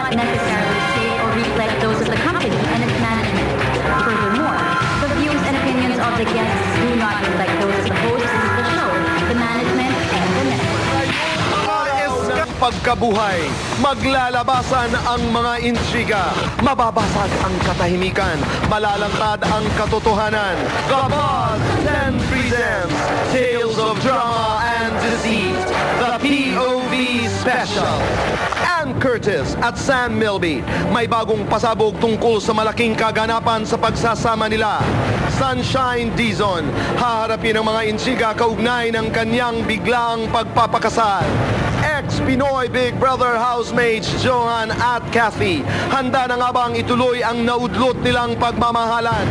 not necessarily state or reflect those of the company and its management. Furthermore, the views and opinions of the guests do not reflect those of the hosts of the show, the management, and the network. Pagkabuhay, maglalabasan ang mga intriga, mababasag ang katahimikan, malalantad ang katotohanan. The Buzz 10 presents Tales of Drama and Deceit, the POV Special. Ann Curtis at Sam Milby, may bagong pasabog tungkol sa malaking kaganapan sa pagsasama nila. Sunshine Dizon, haharapin ang mga intriga kaugnay ng kanyang biglang pagpapakasal. Ex-Pinoy Big Brother housemates Johan at Kathy, handa na nga bang ituloy ang naudlot nilang pagmamahalan?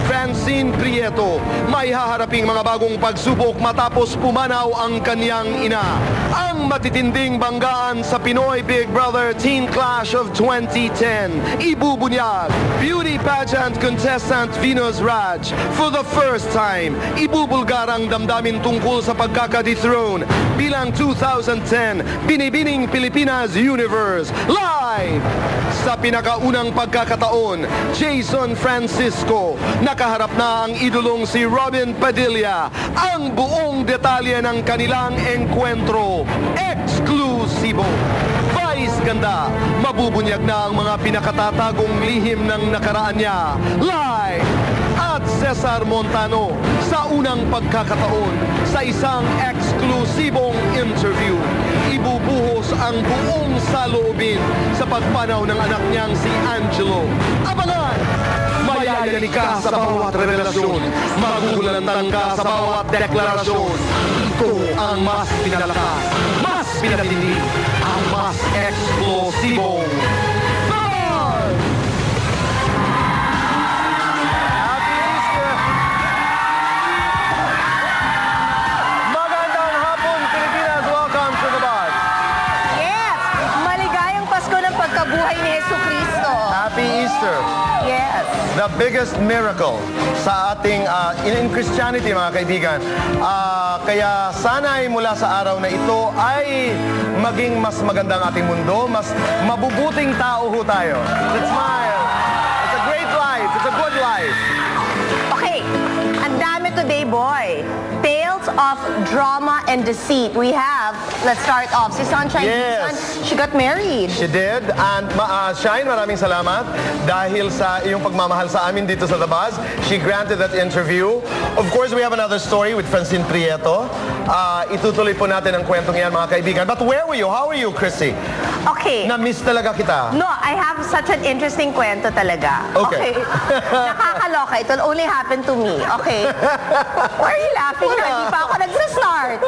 Francine Prieto, may haharaping mga bagong pagsubok matapos pumanaw ang kanyang ina. Ang matitinding banggaan sa Pinoy Big Brother Teen Clash of 2010. Ibubunyag, beauty pageant contestant Venus Raj. For the first time, ibubulgar ang damdamin tungkol sa pagkaka-dethrone bilang 2010 Binibining Pilipinas Universe. Live! Sa pinakaunang pagkakataon, Jason Francisco, nakaharap na ang idolong si Robin Padilla. Ang buong detalye ng kanilang enkwentro, eksklusibo. Vice ganda, mabubunyag na ang mga pinakatatagong lihim ng nakaraan niya. Live! At Cesar Montano, sa unang pagkakataon, sa isang eksklusibong interview, ibubuhos ang buong saloobin sa pagpanaw ng anak niyang si Angelo. Abangan! Mayayani ka sa bawat revelasyon, magugulantang ka sa bawat deklarasyon. Ito ang mas pinalakas, mas pinatindi, ang mas eksplosibong buhay ni Jesucristo. Happy Easter. Yes. The biggest miracle sa ating in Christianity, mga kaibigan. Kaya sana ay mula sa araw na ito ay maging mas magandang ating mundo, mas mabubuting tao ho tayo. Let's smile. It's a great life. It's a good life. Okay, ang dami today, boy. Tales of drama and deceit. We have, let's start off, si Sunshine Dizon, she got married. She did. And Shine, maraming salamat dahil sa iyong pagmamahal sa amin dito sa The Buzz. She granted that interview. Of course, we have another story with Francine Prieto. Itutuloy po natin ang kwentong yan, mga kaibigan. But where were you? How are you, Chrissy? Okay. Na-miss talaga kita. No, I have such an interesting kwento talaga. Okay. Nakakaloka. It will only happen to me. Okay. Why are you laughing? Hindi pa ako nag-start.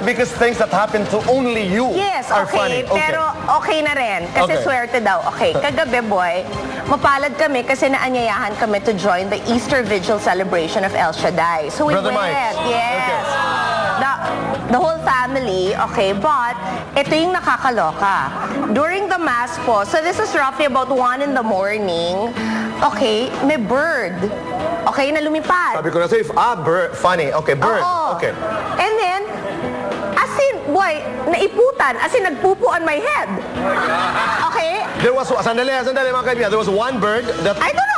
Because things that happen to only you are funny. Okay. Pero okay na rin. Kasi swerte daw. Okay. Kagabi, boy, mapalad kami kasi naanyayahan kami to join the Easter Vigil celebration of El Shaddai. So we Brother went. Mike. Yes. The whole family, okay, but ito yung nakakaloka. During the mass po, so this is roughly about 1 in the morning, okay, may bird, okay, na lumipad. Sabi ko na sa'yo, bird, funny. Okay, bird. Oo. Okay. And then, as in, boy, naiputan, as in, nagpupo on my head. Okay? There was, sandali mga kaibigan, there was one bird that... I don't know,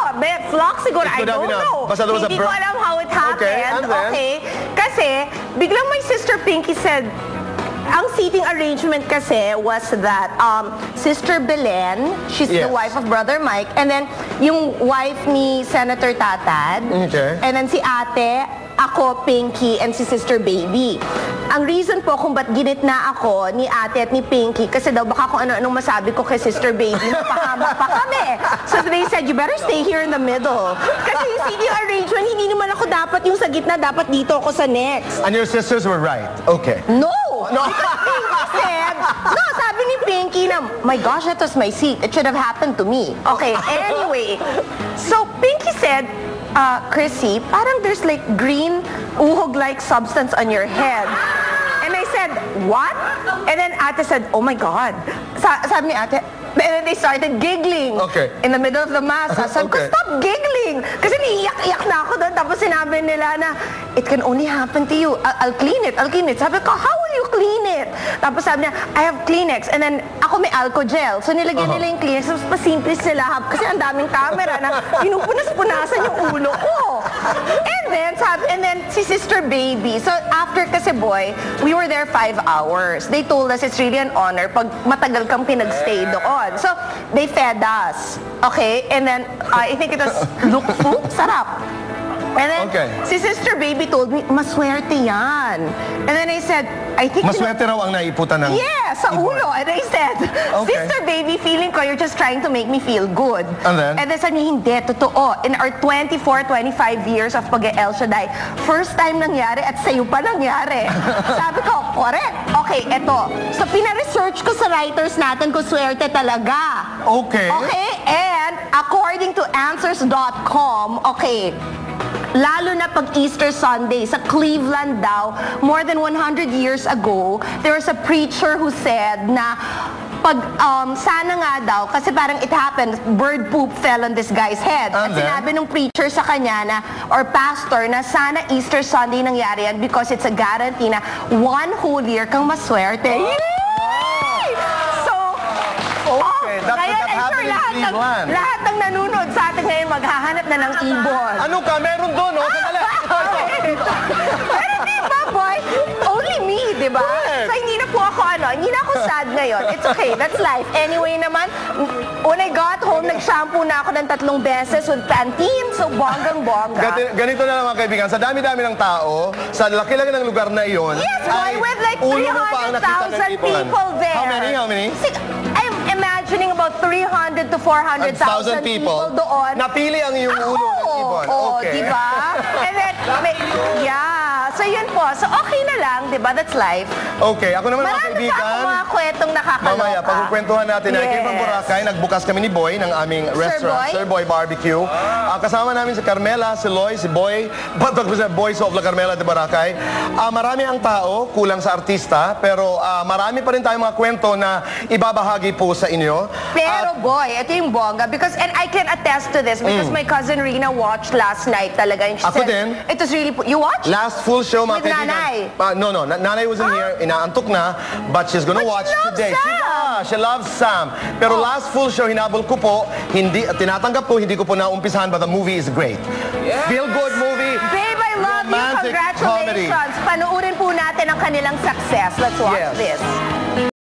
flock siguro, I don't know. Basta there was a Hindi ko bird. alam how it happened. Okay, and then? Okay, kasi, biglang my sister Pinky said, ang seating arrangement kasi was that Sister Belen, she's the wife of Brother Mike, and then yung wife ni Senator Tatad, and then si ate, ako, Pinky, and si Sister Baby. Ang reason po kung ba't ginitna ako ni ate at ni Pinky, kasi daw baka kung ano-anong masabi ko kay Sister Baby, mapahamak pa kami. So they said, you better stay here in the middle. Kasi yung seating arrangement, hindi naman ako dapat yung sa gitna, dapat dito ako sa next. And your sisters were right. Okay. No! Because Pinky said, no, sabi ni Pinky na, my gosh, that was my seat. It should have happened to me. Okay, anyway. So Pinky said, Chrissy, parang there's like green, uhog-like substance on your head. And I said, what? And then ate said, oh my God. Sabi ni ate, And then they started giggling Okay. in the middle of the mass. Sabi ko, Okay. stop giggling! Kasi niiyak-iyak na ako doon. Tapos sinabi nila na, it can only happen to you. I'll clean it, I'll clean it. Sabi ko, how will you clean it? Tapos sabi niya, I have Kleenex. And then, ako may Alco-Gel. So nilagyan nila yung Kleenex. Tapos pasimple sila. Kasi ang daming camera na pinupunas-punasan yung ulo ko. And then, si Sister Baby. So after kasi boy, we were there 5 hours. They told us it's really an honor pag matagal kang pinag-stay doon. So, they fed us. Okay? And then, I think it was lukfu. Sarap. And then, si Sister Baby told me, maswerte yan. And then I said, I think... Maswerte raw ang naiputan ng... Yeah, sa ulo. And I said, Sister Baby, feeling ko you're just trying to make me feel good. And then? And then sabi niya, hindi, totoo. In our 24, 25 years of pag-El Shaddai, first time nangyari at sa'yo pa nangyari. Sabi ko, correct. Okay, eto. So, pina-research ko sa writers natin kung swerte talaga. Okay. Okay, and according to Answers.com, okay, lalo na pag Easter Sunday, sa Cleveland daw, more than 100 years ago, there was a preacher who said na pag sana nga daw, kasi parang it happened, bird poop fell on this guy's head. At sinabi nung preacher sa kanya na, or pastor, na sana Easter Sunday nangyari yan because it's a guarantee na one whole year kang maswerte. Yay! So, ngayon, I'm sure lahat ng nanonood sa atin ngayon maghahanap na ng ibon. Ano ka? Meron doon, no? Sandali. Pero di ba, boy? Only me, di ba? So, hindi na po ako, hindi na ako sad ngayon. It's okay, that's life. Anyway naman, when I got home, nag-shampoo na ako ng 3 beses with Pantene, so bonggang-bongga. Ganito na lang mga kaibigan, sa dami-dami ng tao, sa laki-laki ng lugar na iyon, yes, boy, with like 300,000 people there. How many? I'm imagining about 300 to 400,000 people doon. Napili ang iyong ulo ng ibon. Okay. Di ba? And then, so yun po. So okay na lang, di ba? That's life. Okay, ako naman mga Marami kaibigan. pa ako mga kwentong nakakaloka. Mamaya, pagkukwentuhan natin na kayo from Boracay, nagbukas kami ni Boy ng aming restaurant, Sir Boy Barbecue. Kasama namin si Carmela, si Loy, si Boy, Boys of La Carmela de Boracay. Marami ang tao, kulang sa artista, pero marami pa rin tayong mga kwento na ibabahagi po sa inyo. Pero boy, ito yung bongga. Because, and I can attest to this because my cousin Rina watched last night talaga. And she Ako said, din. It was really, you watched? Last full show, mga With kaibigan. Nanay? No, Nanay wasn't here. Inaantok na. But she's gonna But watch she loves today. Sam. She loves Sam. Pero last full show, hinabol ko po. Tinatanggap ko, hindi ko po naumpisahan, but the movie is great. Feel-good movie. Babe, I love you. Romantic Congratulations. comedy. Panuurin po natin ang kanilang success. Let's watch Yes. this.